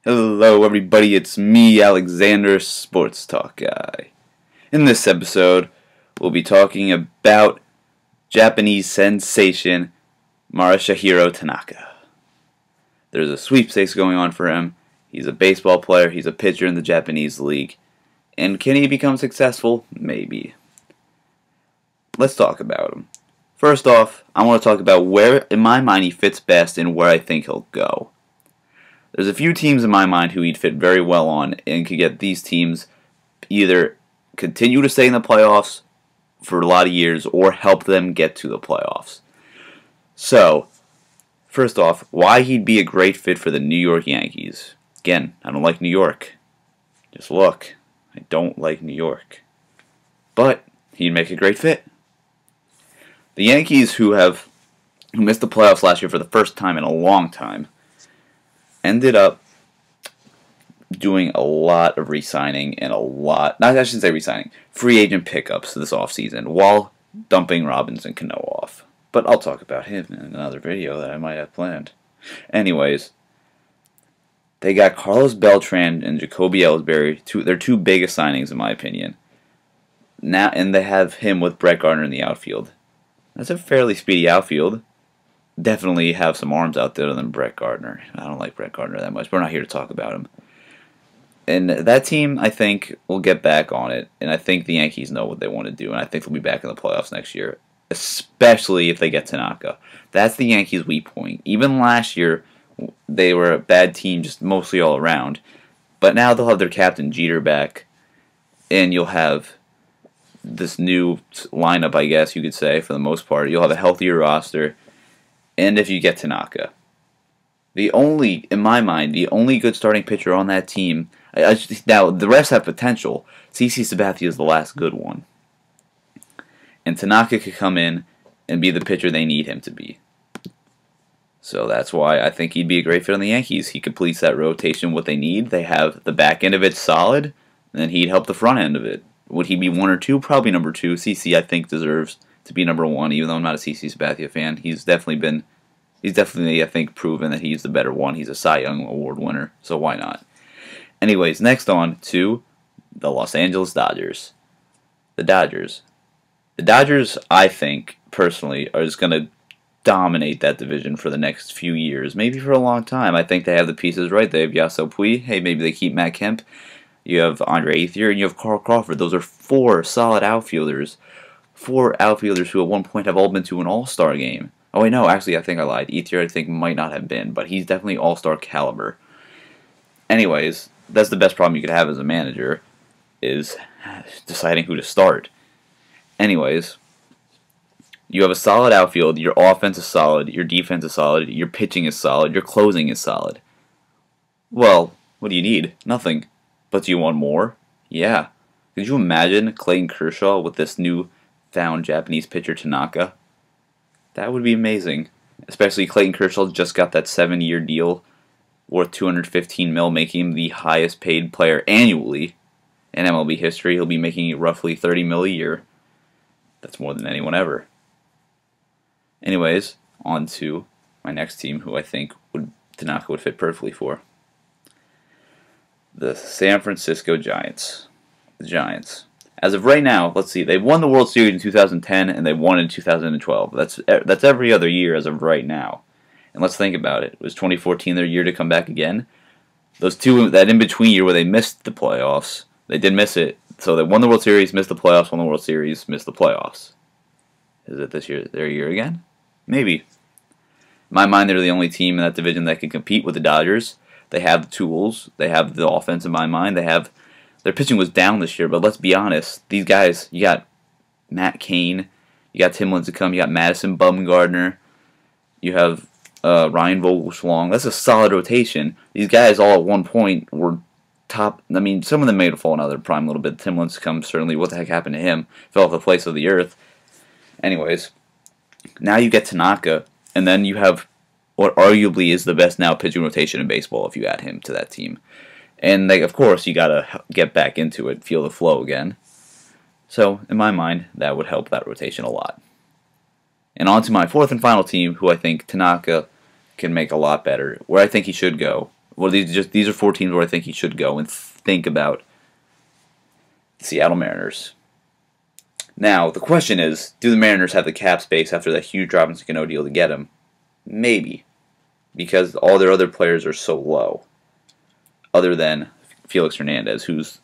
Hello everybody, it's me, Alexander, Sports Talk Guy. In this episode, we'll be talking about Japanese sensation Masahiro Tanaka. There's a sweepstakes going on for him. He's a baseball player, he's a pitcher in the Japanese league. And can he become successful? Maybe. Let's talk about him. First off, I want to talk about where, in my mind, he fits best and where I think he'll go. There's a few teams in my mind who he'd fit very well on and could get these teams either continue to stay in the playoffs for a lot of years or help them get to the playoffs. So, first off, why he'd be a great fit for the New York Yankees. Again, I don't like New York. Just look, I don't like New York. But he'd make a great fit. The Yankees, who missed the playoffs last year for the first time in a long time, ended up doing a lot of re-signing and I shouldn't say re-signing, free agent pickups this offseason while dumping Robinson Cano off. But I'll talk about him in another video that I might have planned. Anyways, they got Carlos Beltran and Jacoby Ellsbury, their two biggest signings in my opinion. Now, and they have him with Brett Gardner in the outfield. That's a fairly speedy outfield. Definitely have some arms out there than Brett Gardner. I don't like Brett Gardner that much, but we're not here to talk about him. And that team, I think, will get back on it, and I think the Yankees know what they want to do, and I think they'll be back in the playoffs next year, especially if they get Tanaka. That's the Yankees' weak point. Even last year, they were a bad team just mostly all around, but now they'll have their captain Jeter back, and you'll have this new lineup, I guess you could say, for the most part. You'll have a healthier roster. And if you get Tanaka, in my mind, the only good starting pitcher on that team, now the rest have potential. CC Sabathia is the last good one. And Tanaka could come in and be the pitcher they need him to be. So that's why I think he'd be a great fit on the Yankees. He completes that rotation, what they need. They have the back end of it solid, and then he'd help the front end of it. Would he be one or two? Probably number two. CC, I think, deserves to be number one, even though I'm not a CC Sabathia fan. He's definitely, I think, proven that he's the better one. He's a Cy Young Award winner, so why not? Anyways, next on to the Los Angeles Dodgers. The Dodgers, I think, personally, are just going to dominate that division for the next few years, maybe for a long time. I think they have the pieces right. They have Yasiel Puig. Hey, maybe they keep Matt Kemp. You have Andre Ethier, and you have Carl Crawford. Those are four solid outfielders. Four outfielders who at one point have all been to an all-star game. Oh, wait, no, actually, I think I lied. Ethier, I think, might not have been, but he's definitely all-star caliber. Anyways, that's the best problem you could have as a manager, is deciding who to start. Anyways, you have a solid outfield, your offense is solid, your defense is solid, your pitching is solid, your closing is solid. Well, what do you need? Nothing. But do you want more? Yeah. Could you imagine Clayton Kershaw with this new-found Japanese pitcher Tanaka? That would be amazing. Especially Clayton Kershaw just got that 7-year deal worth $215 million, making him the highest paid player annually in MLB history. He'll be making roughly $30 million a year. That's more than anyone ever. Anyways, on to my next team, who I think Tanaka would fit perfectly for. The San Francisco Giants. The Giants. As of right now, let's see, they've won the World Series in 2010 and they won in 2012. That's every other year as of right now. And let's think about it. Was 2014 their year to come back again? That in-between year where they missed the playoffs, they did miss it. So they won the World Series, missed the playoffs, won the World Series, missed the playoffs. Is it this year, their year again? Maybe. In my mind, they're the only team in that division that can compete with the Dodgers. They have the tools. They have the offense in my mind. Their pitching was down this year, but let's be honest. These guys, you got Matt Cain, you got Tim Lincecum, you got Madison Bumgarner, you have Ryan Vogelshlong. That's a solid rotation. These guys all at one point were top. I mean, some of them may have fallen out of their prime a little bit. Tim Lincecum, certainly, what the heck happened to him? Fell off the face of the earth. Anyways, now you get Tanaka, and then you have what arguably is the best now pitching rotation in baseball if you add him to that team. And, of course, you got to get back into it, feel the flow again. So, in my mind, that would help that rotation a lot. And on to my fourth and final team, who I think Tanaka can make a lot better, where I think he should go, Well, these are 4 teams where I think he should go and think about the Seattle Mariners. Now, the question is, do the Mariners have the cap space after that huge Robinson Cano deal to get him? Maybe, because all their other players are so low, other than Felix Hernandez, who's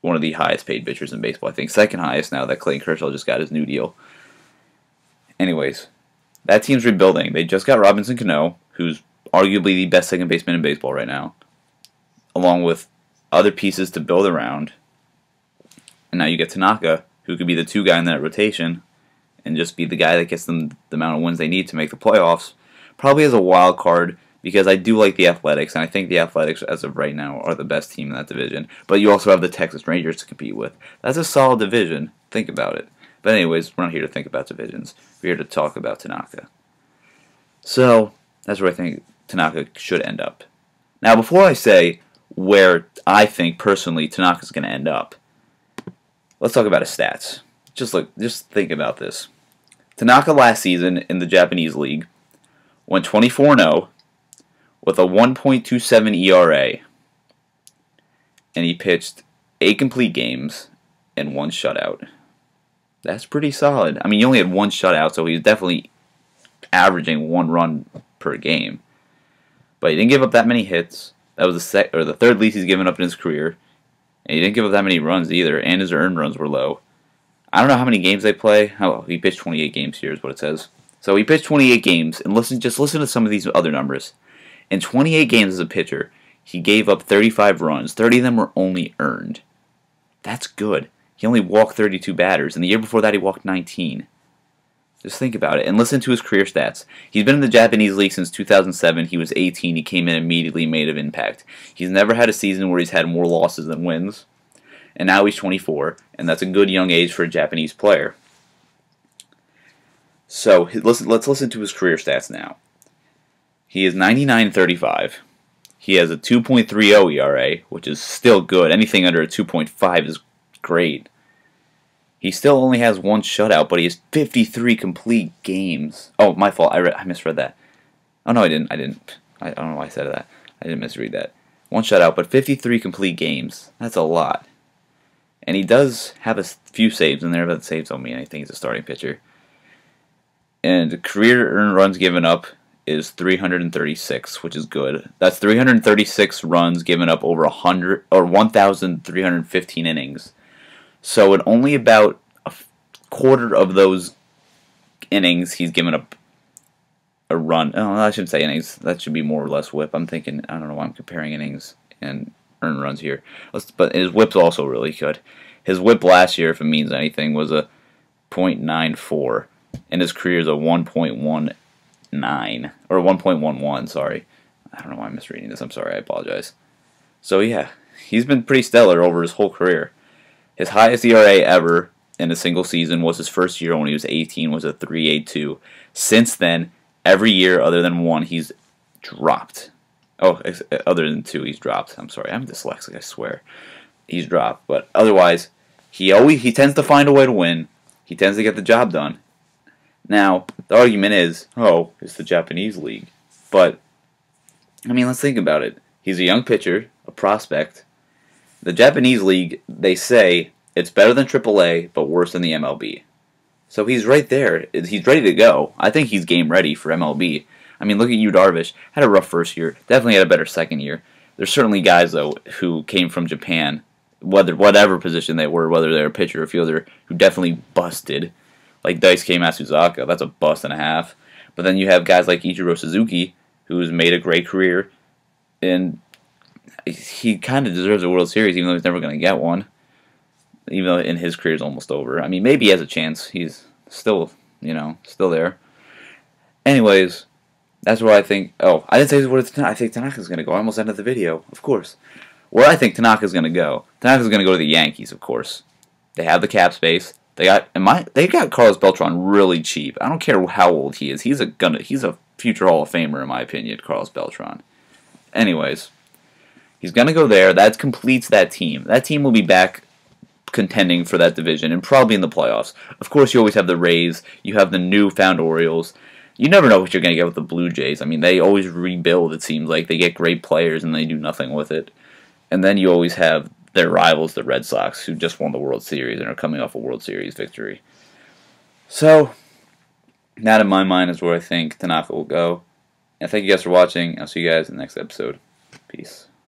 one of the highest paid pitchers in baseball. I think second highest now that Clayton Kershaw just got his new deal. Anyways, that team's rebuilding. They just got Robinson Cano, who's arguably the best second baseman in baseball right now, along with other pieces to build around. And now you get Tanaka, who could be the 2 guy in that rotation and just be the guy that gets them the amount of wins they need to make the playoffs. Probably as a wild card, because I do like the Athletics, and I think the Athletics, as of right now, are the best team in that division. But you also have the Texas Rangers to compete with. That's a solid division. Think about it. But anyways, we're not here to think about divisions. We're here to talk about Tanaka. So, that's where I think Tanaka should end up. Now, before I say where I think, personally, Tanaka's going to end up, let's talk about his stats. Just think about this. Tanaka last season in the Japanese League went 24-0 with a 1.27 ERA, and he pitched 8 complete games and 1 shutout. That's pretty solid. I mean, he only had 1 shutout, so he's definitely averaging 1 run per game. But he didn't give up that many hits. That was the third least he's given up in his career. And he didn't give up that many runs either, and his earned runs were low. I don't know how many games they play. Oh, he pitched 28 games here is what it says. So he pitched 28 games, and just listen to some of these other numbers. In 28 games as a pitcher, he gave up 35 runs. 30 of them were only earned. That's good. He only walked 32 batters, and the year before that he walked 19. Just think about it, and listen to his career stats. He's been in the Japanese League since 2007. He was 18. He came in immediately, made an impact. He's never had a season where he's had more losses than wins. And now he's 24, and that's a good young age for a Japanese player. So let's listen to his career stats now. He is 99-35. He has a 2.30 ERA, which is still good. Anything under a 2.5 is great. He still only has 1 shutout, but he has 53 complete games. Oh, my fault. I misread that. Oh, no, I didn't. I don't know why I said that. I didn't misread that. 1 shutout, but 53 complete games. That's a lot. And he does have a few saves in there, but saves don't mean anything. He's a starting pitcher. And career earned runs given up is 336, which is good. That's 336 runs given up over 1,315 innings. So in only about a quarter of those innings, he's given up a run. Oh, I shouldn't say innings. That should be more or less whip. I'm thinking, I don't know why I'm comparing innings and earned runs here. But his whip's also really good. His whip last year, if it means anything, was a .94, and his career is a 1.19 or 1.11. Sorry, I don't know why I'm misreading this. I'm sorry. I apologize. So yeah, he's been pretty stellar over his whole career. His highest ERA ever in a single season was his first year when he was 18, was a 3.82. Since then, every year other than 1, he's dropped. Oh, other than 2, he's dropped. I'm sorry, I'm dyslexic, I swear. He's dropped, but otherwise, he tends to find a way to win. He tends to get the job done. Now, the argument is, oh, it's the Japanese League. But, I mean, let's think about it. He's a young pitcher, a prospect. The Japanese League, they say, it's better than AAA, but worse than the MLB. So he's right there. He's ready to go. I think he's game ready for MLB. I mean, look at Yu Darvish. Had a rough first year. Definitely had a better second year. There's certainly guys, though, who came from Japan, whatever position they were, whether they're a pitcher or fielder, who definitely busted. Like Daisuke Matsuzaka, that's a bust and a half. But then you have guys like Ichiro Suzuki, who's made a great career, and he kind of deserves a World Series, even though he's never going to get one. Even though in his career is almost over. I mean, maybe he has a chance. He's still, still there. Anyways, that's where I think. Oh, I didn't say where I think Tanaka's going to go. I almost ended the video. Of course, where I think Tanaka's going to go. Tanaka's going to go to the Yankees, of course. They have the cap space. They got Carlos Beltran really cheap. I don't care how old he is. He's a future Hall of Famer in my opinion, Carlos Beltran. Anyways, he's going to go there. That completes that team. That team will be back contending for that division and probably in the playoffs. Of course, you always have the Rays. You have the newfound Orioles. you never know what you're going to get with the Blue Jays. I mean, they always rebuild, it seems like. They get great players and they do nothing with it. And then you always have their rivals, the Red Sox, who just won the World Series and are coming off a World Series victory. So, that in my mind is where I think Tanaka will go. And thank you guys for watching. I'll see you guys in the next episode. Peace.